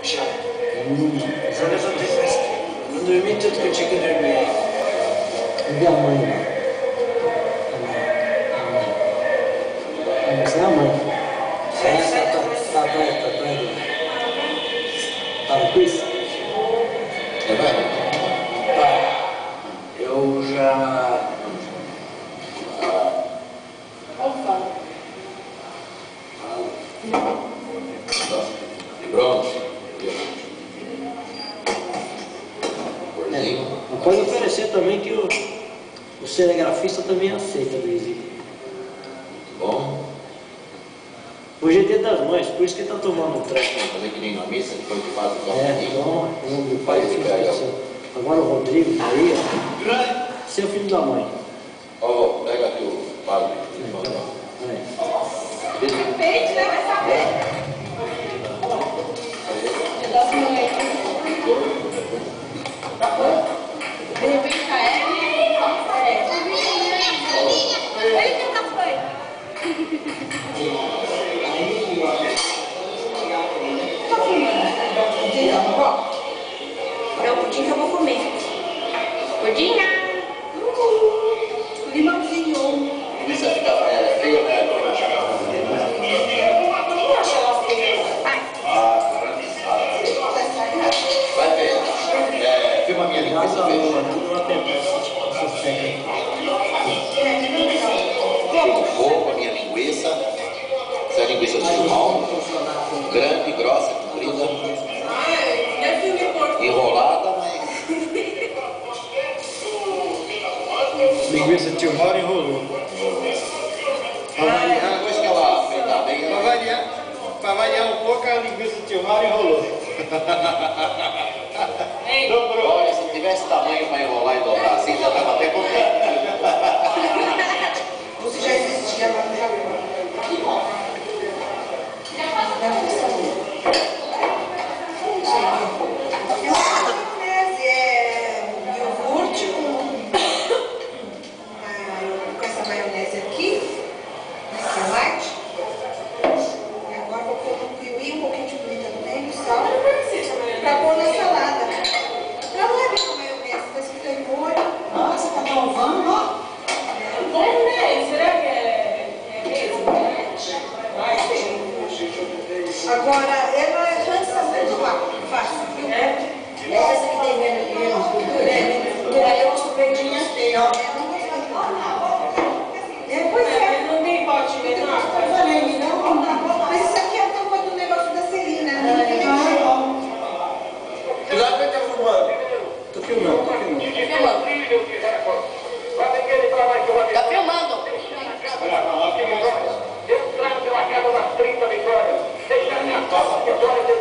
Já. Mas eu levantei faz tempo. Não dormi tudo que eu tinha que dormir. Cadê a mãe lá? Você é a mãe. Tá no quiz? É verdade? Tá. Eu já... Opa. E pronto. Não pode oferecer também que o cinegrafista também aceita de vez em quando. Bom. Hoje é dia das mães, por isso que tá tomando um treco. Fazer que nem na missa, depois que faz o É, toma. O pai Aí fica pega. assim. Agora o Rodrigo tá aí, ó. Seu filho da mãe. Ó, pega aqui o padre. Depende, né? Vai saber. Dia das mães. De repente a Ellen. Ele que tá foi. Tá fumando? É o pudim que eu vou comer. Pudim? Limãozinho. Isso fica feio, né? Vai ver. Filma minha linguiça, Tudo veja. uma essas técnicas. Filma o fogo, a minha linguiça. Essa é a linguiça de limão. Grande, grossa, comprida. Enrolada, mas... Linguiça tio Mauro enrolou. Depois que ela fritar bem, ela... Pra variar um pouco, a linguiça tio Mauro enrolou. Olha, se tivesse tamanho para enrolar e dobrar assim, já estava até contente. Você já existia lá no Japão. Iogurte com essa maionese aqui, light. E agora vou pôr um kiwi, um pouquinho de pimenta no meio, sal, pra pôr na salada. Não é bem com maionese, tá escrito aí molho. Nossa, tá salvando, ó. Bom, né? Será que é mesmo? Agora, ela cansa muito rápido, fácil, viu? Essa que tem menos gordura, aí eu gosto verdinhas dele, ó. Pois é. Não tem pote menor? Mas isso aqui é a tampa do negócio da Celina, né? Cuidado que ele tá fumando. Tô filmando. Tá filmando? Entrando pela casa das 30 vitórias, deixando a vitória de